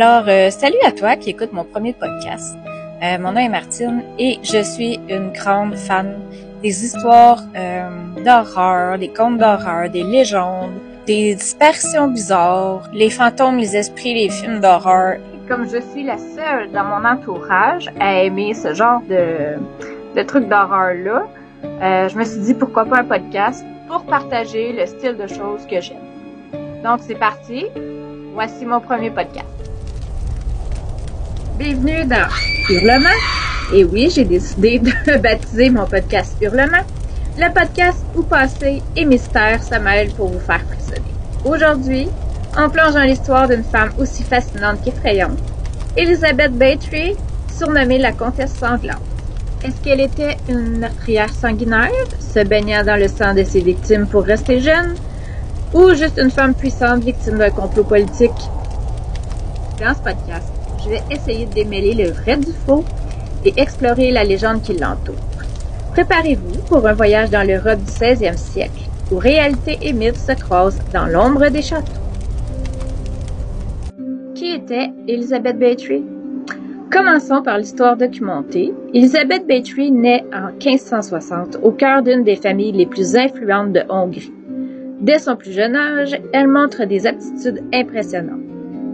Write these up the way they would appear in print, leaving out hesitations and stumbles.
Salut à toi qui écoute mon premier podcast. Mon nom est Martine et je suis une grande fan des histoires d'horreur, des contes d'horreur, des légendes, des disparitions bizarres, les fantômes, les esprits, les films d'horreur. Comme je suis la seule dans mon entourage à aimer ce genre de trucs d'horreur-là, je me suis dit pourquoi pas un podcast pour partager le style de choses que j'aime. Donc c'est parti, voici mon premier podcast. Bienvenue dans Hurlement. Et oui, j'ai décidé de baptiser mon podcast Hurlement, le podcast où passé et mystère se mêlent pour vous faire frissonner. Aujourd'hui, on plonge dans l'histoire d'une femme aussi fascinante qu'effrayante, Elizabeth Bathory, surnommée la Comtesse Sanglante. Est-ce qu'elle était une meurtrière sanguinaire, se baignant dans le sang de ses victimes pour rester jeune, ou juste une femme puissante victime d'un complot politique? Dans ce podcast, je vais essayer de démêler le vrai du faux et explorer la légende qui l'entoure. Préparez-vous pour un voyage dans l'Europe du 16e siècle, où réalité et mythe se croisent dans l'ombre des châteaux. Qui était Elizabeth Bathory? Commençons par l'histoire documentée. Elizabeth Bathory naît en 1560 au cœur d'une des familles les plus influentes de Hongrie. Dès son plus jeune âge, elle montre des aptitudes impressionnantes.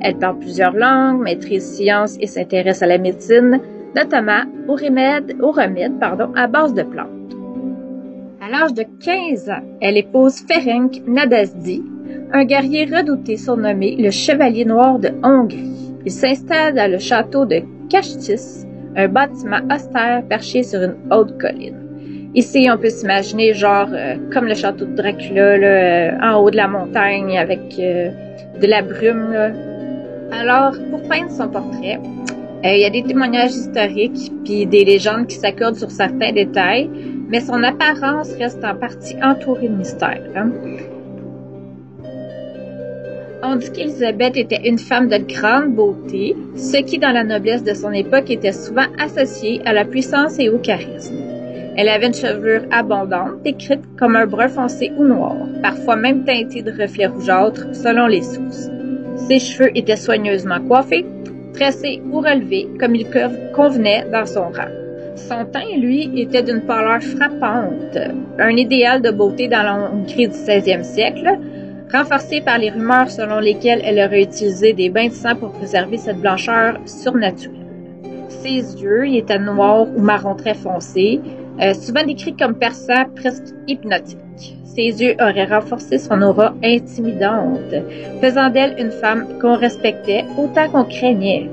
Elle parle plusieurs langues, maîtrise sciences et s'intéresse à la médecine, notamment aux remèdes à base de plantes. À l'âge de 15 ans, elle épouse Ferenc Nadasdy, un guerrier redouté surnommé le Chevalier Noir de Hongrie. Il s'installe dans le château de Kastis, un bâtiment austère perché sur une haute colline. Ici, on peut s'imaginer comme le château de Dracula, en haut de la montagne avec de la brume. Là. Alors, pour peindre son portrait, il y a des témoignages historiques puis des légendes qui s'accordent sur certains détails, mais son apparence reste en partie entourée de mystère. On dit qu'Élisabeth était une femme de grande beauté, ce qui, dans la noblesse de son époque, était souvent associé à la puissance et au charisme. Elle avait une chevelure abondante, décrite comme un brun foncé ou noir, parfois même teintée de reflets rougeâtres selon les sources. Ses cheveux étaient soigneusement coiffés, tressés ou relevés comme il convenait dans son rang. Son teint, lui, était d'une pâleur frappante, un idéal de beauté dans la Hongrie du 16e siècle, renforcé par les rumeurs selon lesquelles elle aurait utilisé des bains de sang pour préserver cette blancheur surnaturelle. Ses yeux étaient noirs ou marron très foncé, souvent décrits comme perçants, presque hypnotiques. Ses yeux auraient renforcé son aura intimidante, faisant d'elle une femme qu'on respectait autant qu'on craignait.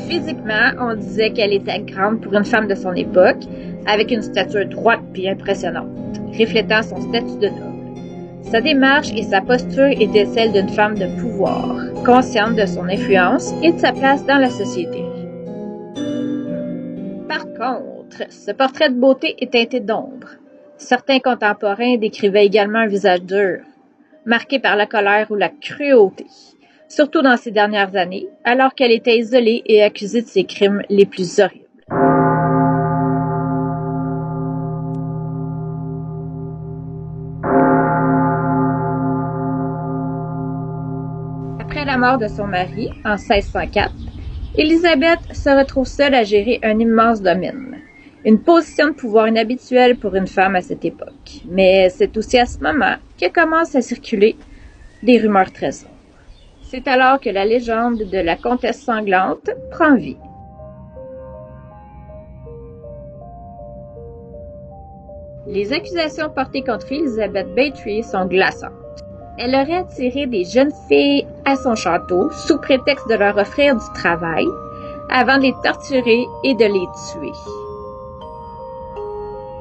Physiquement, on disait qu'elle était grande pour une femme de son époque, avec une stature droite puis impressionnante, reflétant son statut de noble. Sa démarche et sa posture étaient celles d'une femme de pouvoir, consciente de son influence et de sa place dans la société. Par contre, ce portrait de beauté est teinté d'ombre. Certains contemporains décrivaient également un visage dur, marqué par la colère ou la cruauté, surtout dans ces dernières années, alors qu'elle était isolée et accusée de ses crimes les plus horribles. Après la mort de son mari, en 1604, Élisabeth se retrouve seule à gérer un immense domaine. Une position de pouvoir inhabituelle pour une femme à cette époque. Mais c'est aussi à ce moment que commencent à circuler des rumeurs très sombres. C'est alors que la légende de la Comtesse Sanglante prend vie. Les accusations portées contre Elizabeth Bathory sont glaçantes. Elle aurait attiré des jeunes filles à son château sous prétexte de leur offrir du travail avant de les torturer et de les tuer.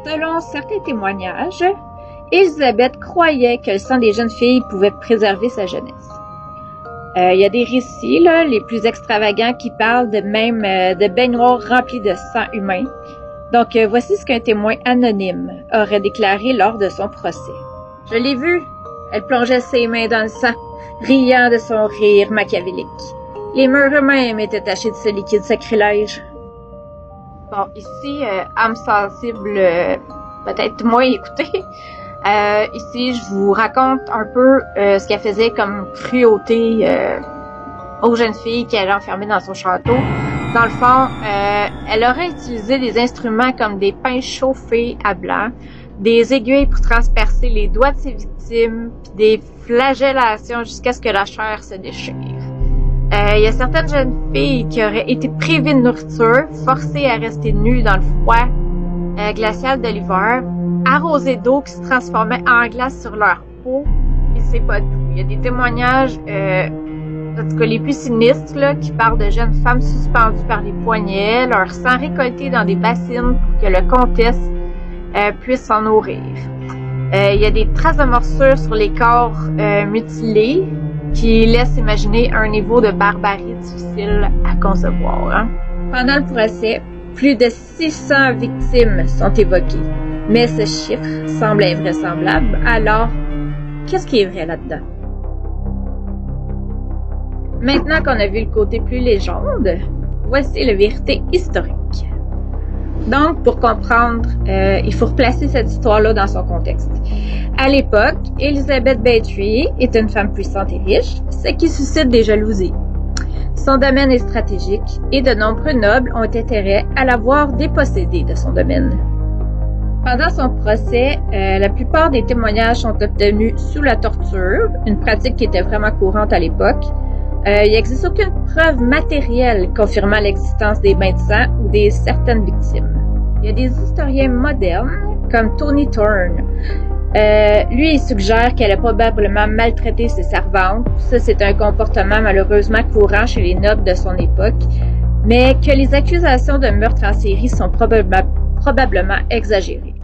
Selon certains témoignages, Elizabeth croyait que le sang des jeunes filles pouvait préserver sa jeunesse. Il y a des récits les plus extravagants qui parlent de baignoires remplies de sang humain. Donc, voici ce qu'un témoin anonyme aurait déclaré lors de son procès. « Je l'ai vue. Elle plongeait ses mains dans le sang, riant de son rire machiavélique. Les murs eux-mêmes étaient tachés de ce liquide sacrilège. » Bon, ici, âme sensible, peut-être moins écoutée. Ici, je vous raconte un peu ce qu'elle faisait comme cruauté aux jeunes filles qu'elle a enfermées dans son château. Dans le fond, elle aurait utilisé des instruments comme des pinces chauffées à blanc, des aiguilles pour transpercer les doigts de ses victimes, puis des flagellations jusqu'à ce que la chair se déchire. Il y a certaines jeunes filles qui auraient été privées de nourriture, forcées à rester nues dans le froid glacial de l'hiver, arrosées d'eau qui se transformait en glace sur leur peau, et c'est pas tout. Il y a des témoignages, en tout cas les plus sinistres, là, qui parlent de jeunes femmes suspendues par les poignets, leur sang récolté dans des bassines pour que le comtesse puisse s'en nourrir. Il y a des traces de morsures sur les corps mutilés qui laissent imaginer un niveau de barbarie difficile à concevoir. Hein? Pendant le procès, plus de 600 victimes sont évoquées, mais ce chiffre semble invraisemblable. Alors, qu'est-ce qui est vrai là-dedans? Maintenant qu'on a vu le côté plus légende, voici la vérité historique. Donc, pour comprendre, il faut replacer cette histoire-là dans son contexte. À l'époque, Elizabeth Bathory est une femme puissante et riche, ce qui suscite des jalousies. Son domaine est stratégique et de nombreux nobles ont intérêt à la voir dépossédée de son domaine. Pendant son procès, la plupart des témoignages sont obtenus sous la torture, une pratique qui était vraiment courante à l'époque. Il n'existe aucune preuve matérielle confirmant l'existence des bains de sang ou des certaines victimes. Il y a des historiens modernes, comme Tony Thorne. Lui, il suggère qu'elle a probablement maltraité ses servantes. Ça, c'est un comportement malheureusement courant chez les nobles de son époque, mais que les accusations de meurtre en série sont probablement exagérées.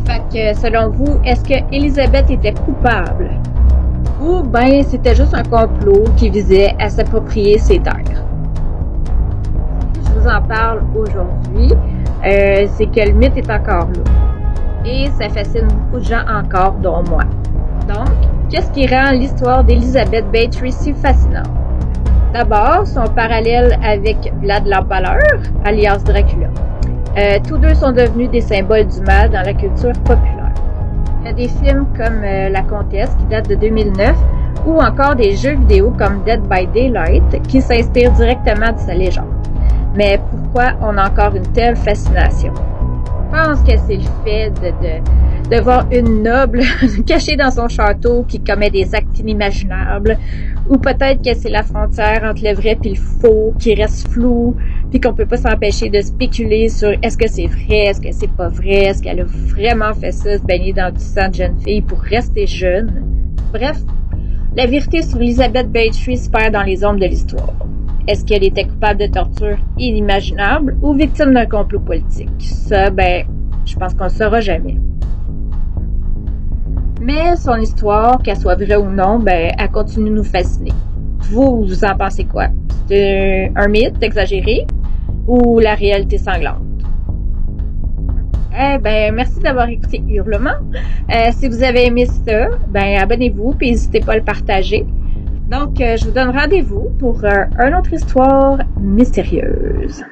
Fait que, selon vous, est-ce que Elizabeth était coupable? Ou ben c'était juste un complot qui visait à s'approprier ses terres? Je vous en parle aujourd'hui, c'est que le mythe est encore là. Et ça fascine beaucoup de gens encore, dont moi. Donc, qu'est-ce qui rend l'histoire d'Elizabeth Bathory si fascinante? D'abord, son parallèle avec Vlad l'Empaleur, alias Dracula. Tous deux sont devenus des symboles du mal dans la culture populaire. Il y a des films comme La Comtesse qui date de 2009 ou encore des jeux vidéo comme Dead by Daylight qui s'inspirent directement de sa légende. Mais pourquoi on a encore une telle fascination? Je pense que c'est le fait de voir une noble cachée dans son château qui commet des actes inimaginables, ou peut-être que c'est la frontière entre le vrai et le faux qui reste floue, puis qu'on peut pas s'empêcher de spéculer sur est-ce que c'est vrai, est-ce que c'est pas vrai, est-ce qu'elle a vraiment fait ça, se baigner dans du sang de jeune fille pour rester jeune. Bref, la vérité sur Elizabeth Bathory se perd dans les ombres de l'histoire. Est-ce qu'elle était coupable de torture inimaginable ou victime d'un complot politique? Ça, je pense qu'on le saura jamais. Mais son histoire, qu'elle soit vraie ou non, elle continue de nous fasciner. Vous en pensez quoi? C'est un mythe exagéré ou la réalité sanglante? Merci d'avoir écouté Hurlement. Si vous avez aimé ça, abonnez-vous et n'hésitez pas à le partager. Donc, je vous donne rendez-vous pour une autre histoire mystérieuse.